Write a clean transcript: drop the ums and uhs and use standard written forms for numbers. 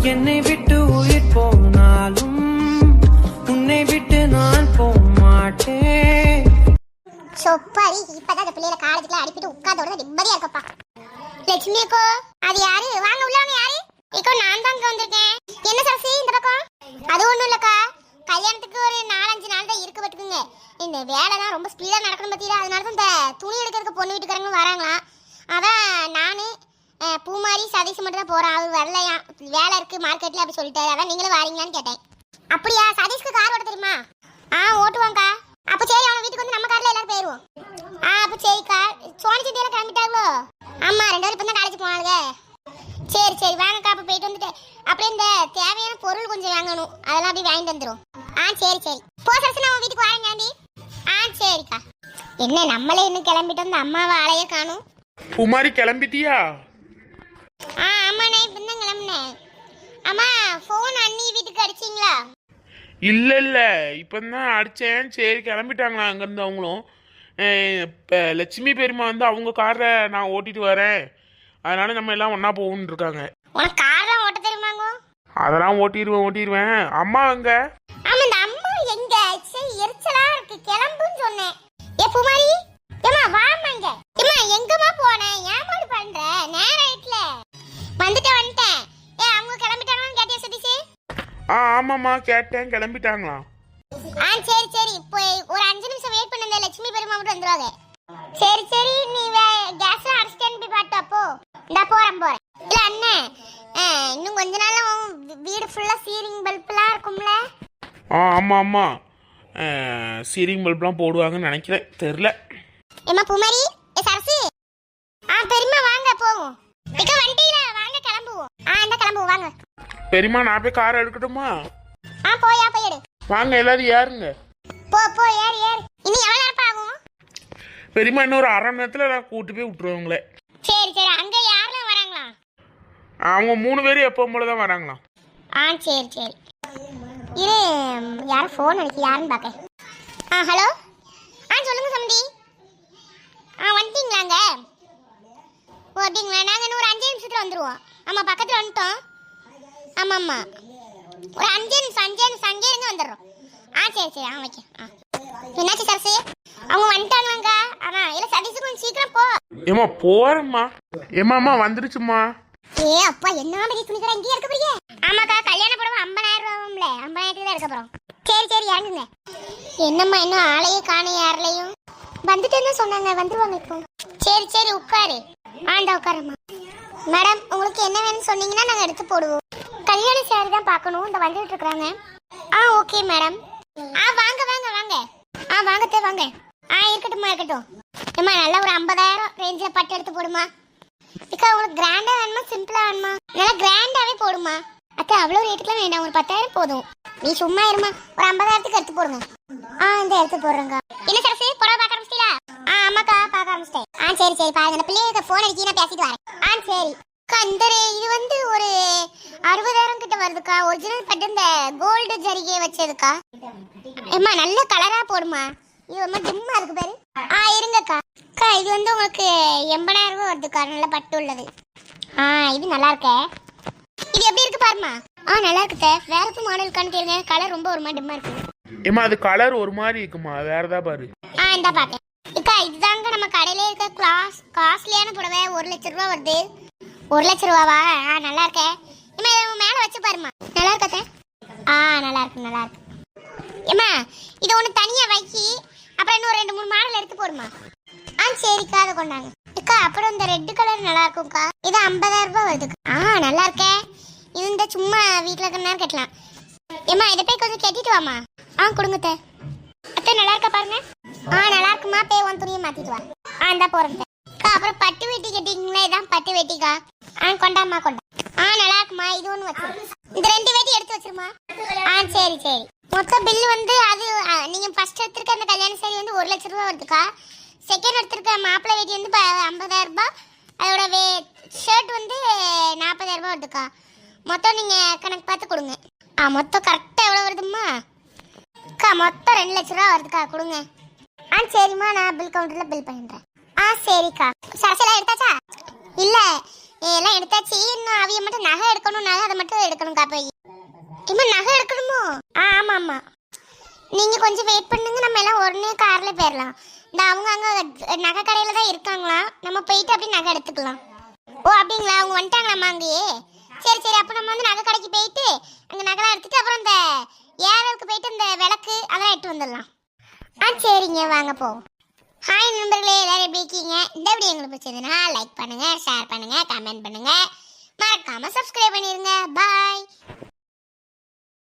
என்னை விட்டு உயிர் போனாலும் உன்னை விட்டு நான் போக மாட்டேன். சொப்பாரி இப்பதான் அந்த பிள்ளைல காலேஜ்ல அடிப்பிட்டு உட்கார்ந்தோட நிம்மதியா இருக்கப்பா. லட்சுமி அக்கோ, அது யாரு? வாங்க உள்ள வாங்க. யாரு? இக்கோ நான் தான் வந்திருக்கேன். என்ன சரசி இந்த பக்கம்? அது ஒண்ணும் இல்லக்கா, கல்யாணத்துக்கு ஒரு 4-5 நாள் தான் இருக்கு பட்டுக்குங்க. இந்த வேலை தான் ரொம்ப ஸ்பீடா நடக்கணும் பத்தியா, அதனால தான் இந்த துணி எடுக்கிறதுக்கு பொண்ணு வீட்டுக்காரங்க வராங்களாம். அதான் நானு பூமாரி சதீஷ் மட்டும் தான் போறோம். அவர் வரலையா, வேலை இருக்கு மார்க்கெட்ல அப்படி சொல்லிட்டாரு. அதான் நீங்களும் வாரீங்களான்னு கேட்டேன். அப்படியா? சதீஷ்க்கு கார் ஓட்ட தெரியுமா? ஓட்டுவாங்கக்கா. அப்ப சரி, அவன் வீட்டுக்கு வந்து நம்ம கார்ல எல்லாரும் போயிருவோம். அப்ப சரிக்கா. சோனி சித்தியெல்லாம் கிளம்பிட்டாங்களோ? ஆமா, 2 பேரும் இப்பதான் காலேஜ் போனாங்க. சரி சரி வாங்கக்கா. அப்ப போயிட்டு வந்துட்டு அப்படியே இந்த தேவையான பொருள் கொஞ்சம் வாங்கணும், அதெல்லாம் அப்படியே வாங்கிட்டு வந்துடும். சரி சரி போ சரசு, நான் வீட்டுக்கு வரேன் காந்தி. சரிக்கா. என்ன நம்மளே இன்னும் கிளம்பிட்டு வந்து அம்மாவை ஆளையே காணும். குமாரி கிளம்பிட்டியா? ஆமா, நான் இப்பதான் கிளம்பினேன். அம்மா போன் அண்ணி வீட்டுக்கு அடிச்சிங்களா? இல்ல இல்ல, இப்பதான் அடிச்சேன். சரி கிளம்பிட்டாங்களா அங்கிருந்து அவங்களும். லட்சுமி பெரியம்மா வந்து அவங்க காரை நான் ஓட்டிட்டு வரேன், அதனால நம்ம எல்லாம் ஒன்னா போகணும்னு இருக்காங்க. உனக்கு கார்லாம் ஓட்ட தெரியுமாங்க? அதெல்லாம் ஓட்டிடுவேன். அம்மா எங்க? ஆமா, இந்த அம்மா எங்க? சரி எரிச்சலா இருக்கு, கிளம்புன்னு சொன்னேன். ஏ பூமாரி, ஏமா வாமா இங்க. ஏமா எங்கமா போனே? ஏமாடு பண்ற? நேரம் ஆயிட்டுல. வந்துட்டேன். அவங்க கிளம்பிட்டாங்களான்னு கேட்டியா சதீஷ்? ஆமாம்மா கேட்டேன், கிளம்பிட்டாங்களா? சரி சரி, இப்போ ஒரு 5 நிமிஷம் வெயிட் பண்ணுங்க, லட்சுமி பெரியம்மா மட்டும் வந்துருவாங்க. சரி சரி, நீ கேஸ் அடிச்சிட்டேன்னு போய் பாட்டு அப்போ. இந்த போறேன். இல்ல அண்ணே, இன்னும் கொஞ்ச நாள்ல வீடு ஃபுல்லா சீலிங் பல்ப்லாம் இருக்கும்ல? ஆமா சீலிங் பல்ப்லாம் போடுவாங்கன்னு நினைக்கிறேன், தெரியல. ஏமா பூமாரி, சரசு, பெரியம்மா வாங்க போவோம். இக்க வண்டியில வாங்க கிளம்புவோம். இந்த கிளம்புவோம் வாங்க. பெரியம்மா நான் போய் கார் எடுக்கட்டுமா? போய் எடு. வாங்க எல்லாரும் ஏறுங்க. போ ஏறு. இன்னும் எவ்வளவு நேரம் ஆகும்? பெரியம்மா இன்னும் ஒரு 1/2 மணி நேரத்துல நான் கூட்டு போய் விட்டுருவாங்களே. சரி அங்க யாரெல்லாம் வராங்களா? அவங்க 3 பேரும் எப்பவும் போலதான் வராங்களாம். சரி இரு, யாரும் ஃபோன் அடிச்சு யாருன்னு பார்க்க. ஹலோ, சொல்லுங்க சம்பந்தி. வந்துட்டீங்களாங்க? அப்படிங்களா? நாங்கள் இன்னும் ஒரு 5 நிமிஷத்துல வந்துடுவோம். ஆமாம், பக்கத்தில் வந்துட்டோம். ஆமாம்மா, ஒரு 5 நிமிஷம் அங்கே இருந்து வந்துடுறோம். சரி வைக்க. என்னாச்சு சரசு, அவங்க வந்துட்டாங்களாங்க? இல்லை சதீஷ், கொஞ்சம் சீக்கிரம் போ. ஏமா போறேம்மா. ஏமாம்மா வந்துருச்சுமா. அப்பா, என்ன பெரிய துணி கடை இங்கேயே இருக்க போறீங்க? ஆமாக்கா, கல்யாண புடவை 50,000 ரூபாய்ல 50,000 தான் இருக்க போறோம். சரி இறங்குங்க. என்னம்மா இன்னும் ஆளையே காண யாரையும்? வந்துட்டேன்னு சொன்னாங்க, வந்துருவாங்க இப்போ. சரி உட்காரு. உட்காருமா. மேடம், உங்களுக்கு என்ன வேணும்னு சொன்னீங்கன்னா நாங்கள் எடுத்து போடுவோம். கல்யாண சேரி தான் பார்க்கணும், இந்த வந்துட்டு இருக்கிறாங்க. Okay madam. வாங்க வாங்க. இருக்கட்டும். ஏம்மா நல்லா ஒரு 50,000 ரேஞ்சில் பட்டு எடுத்து போடுமா. இக்கா, உங்களுக்கு கிராண்டா வேணுமா சிம்பிளா வேணுமா? நல்லா கிராண்டாவே போடுமா. அக்கா, அவ்வளோ ரேட்டுக்குலாம் வேண்டாம், ஒரு 10,000 போதும். நீ சும்மா இருமா, ஒரு 50,000க்கு எடுத்து போடுங்க. இந்த எடுத்து போடுறேங்க. என்ன சரசு, புடவை பார்க்க ஆரம்பிச்சிட்டீங்களா? ஆமாக்கா, பார்க்க ஆரம்பிச்சிட்டேன். சரி பாருங்க, அந்த பிள்ளைகளுக்கு ஃபோன் அடிக்கி நான் பேசிட்டு வரேன். சரி அக்கா, இது வந்து ஒரு 60,000 கிட்ட வருதுக்கா. ஒரிஜினல் பட்டு இந்த கோல்டு ஜரிகை வச்சதுக்கா. ஏம்மா நல்ல கலரா போடுமா. இது ரொம்ப டிம்மா இருக்கு பாரு. இருங்கக்கா. அக்கா, இது வந்து உங்களுக்கு 80,000 ரூபாய் வருதுக்கா, நல்ல பட்டு உள்ளது. இது நல்லா இருக்கே. இது எப்படி இருக்கு பாருமா. நல்லா இருக்குதே. வேற எதுவும் மாடல் காணிக்கிறீங்க? கலர் ரொம்ப ஒரு மாதிரி டிம்மா இருக்கு. ஏமா அது கலர் ஒரு மாதிரி இருக்குமா, வேற ஏதாவது பாரு. இந்த பாக்கேன். அக்கா, இதுதாங்க நம்ம கடையில இருக்க காஸ்ட்லியான புடவை. 1,00,000 ரூபாய் வருது. 1,00,000 ரூபாவா? நல்லா இருக்கே. இம்மா இதை மேல வச்சு பாருமா. நல்லா இருக்கா? நல்லா இருக்கு. ஏம்மா, இது ஒன்று தனியா வைக்கி, அப்புறம் இன்னும் 2-3 மாடல் எடுத்து போடுமா. சரிக்கா, அதை கொண்டாங்க. அக்கா, அப்புறம் இந்த ரெட் கலர் நல்லா இருக்கும்க்கா. இது 50,000 ரூபாய் வருதுக்கா. நல்லா இருக்கே. இது இந்த சும்மா வீட்டில் இருக்கிற நேரம் கட்டலாம். ஏம்மா, இதை போய் கொஞ்சம் கட்டிட்டு வாமா. கொடுங்க அத்தை. நல்லா இருக்கா பாருங்க. நல்லா இருக்குமா. போய் உன் துணியை மாத்திட்டு வா. இந்தா போறேன். அப்புறம் பட்டு வெட்டி கட்டிங்களா? இதான் பட்டு வெட்டிக்கா. கொண்டாமா. நல்லா இருக்குமா. இது ஒன்று வச்சு இந்த 2 வெட்டி எடுத்து வச்சிருமா. சரி மொத்த பில் வந்து அது நீங்க ஃபர்ஸ்ட் எடுத்துருக்க அந்த கல்யாண சேரி வந்து 1,00,000 ரூபாய் வருதுக்கா. செகண்ட் எடுத்துருக்க மாப்பிள்ளை வெட்டி வந்து 50,000 ரூபாய். அதோட ஷர்ட் வந்து 40,000 ரூபாய் வருதுக்கா. மொத்தம் நீங்க கணக்கு பார்த்து கொடுங்க. மொத்தம் கரெக்டா எவ்வளவு வருதும்மா? அக்கா, மொத்தம் 2,00,000 ரூபாய் வருதுக்கா, கொடுங்க. சரிம்மா, நான் பில் கவுண்டர்ல பில் பண்ணிடுறேன். சரிக்கா. சரசெல்லாம் எடுத்தாச்சா? இல்ல, எல்லாம் எடுத்தாச்சு. இன்னும் அவிய மட்டும் நகை எடுக்கணும், நகை அதை மட்டும் எடுக்கணும்க்கா. போய் இம்மா நகை எடுக்கணுமோ? ஆமா ஆமா. நீங்க கொஞ்சம் வெயிட் பண்ணுங்க, நம்ம எல்லாம் உடனே கார்ல போயிடலாம். இந்த அவங்க அங்க நகை கடையில தான் இருக்காங்களா, நம்ம போயிட்டு அப்படியே நகை எடுத்துக்கலாம். ஓ அப்படிங்களா, அவங்க வந்துட்டாங்களாம்மா அங்கேயே? சரி சரி, அப்போ நம்ம வந்து நகை கடைக்கு போயிட்டு அங்கே நகைலாம் எடுத்துட்டு அப்புறம் இந்த ஏரலுக்கு போயிட்டு இந்த விளக்கு அதெல்லாம் எடுத்து வந்துடலாம். சரிங்க, வாங்க போ. ஹாய் நண்பர்களே, எல்லாரும் எப்படி இருக்கீங்க? இந்த வீடியோ உங்களுக்கு பிடிச்சதுன்னா லைக் பண்ணுங்க, ஷேர் பண்ணுங்க, கமெண்ட் பண்ணுங்க, மறக்காம சப்ஸ்கிரைப் பண்ணிருங்க. பாய்.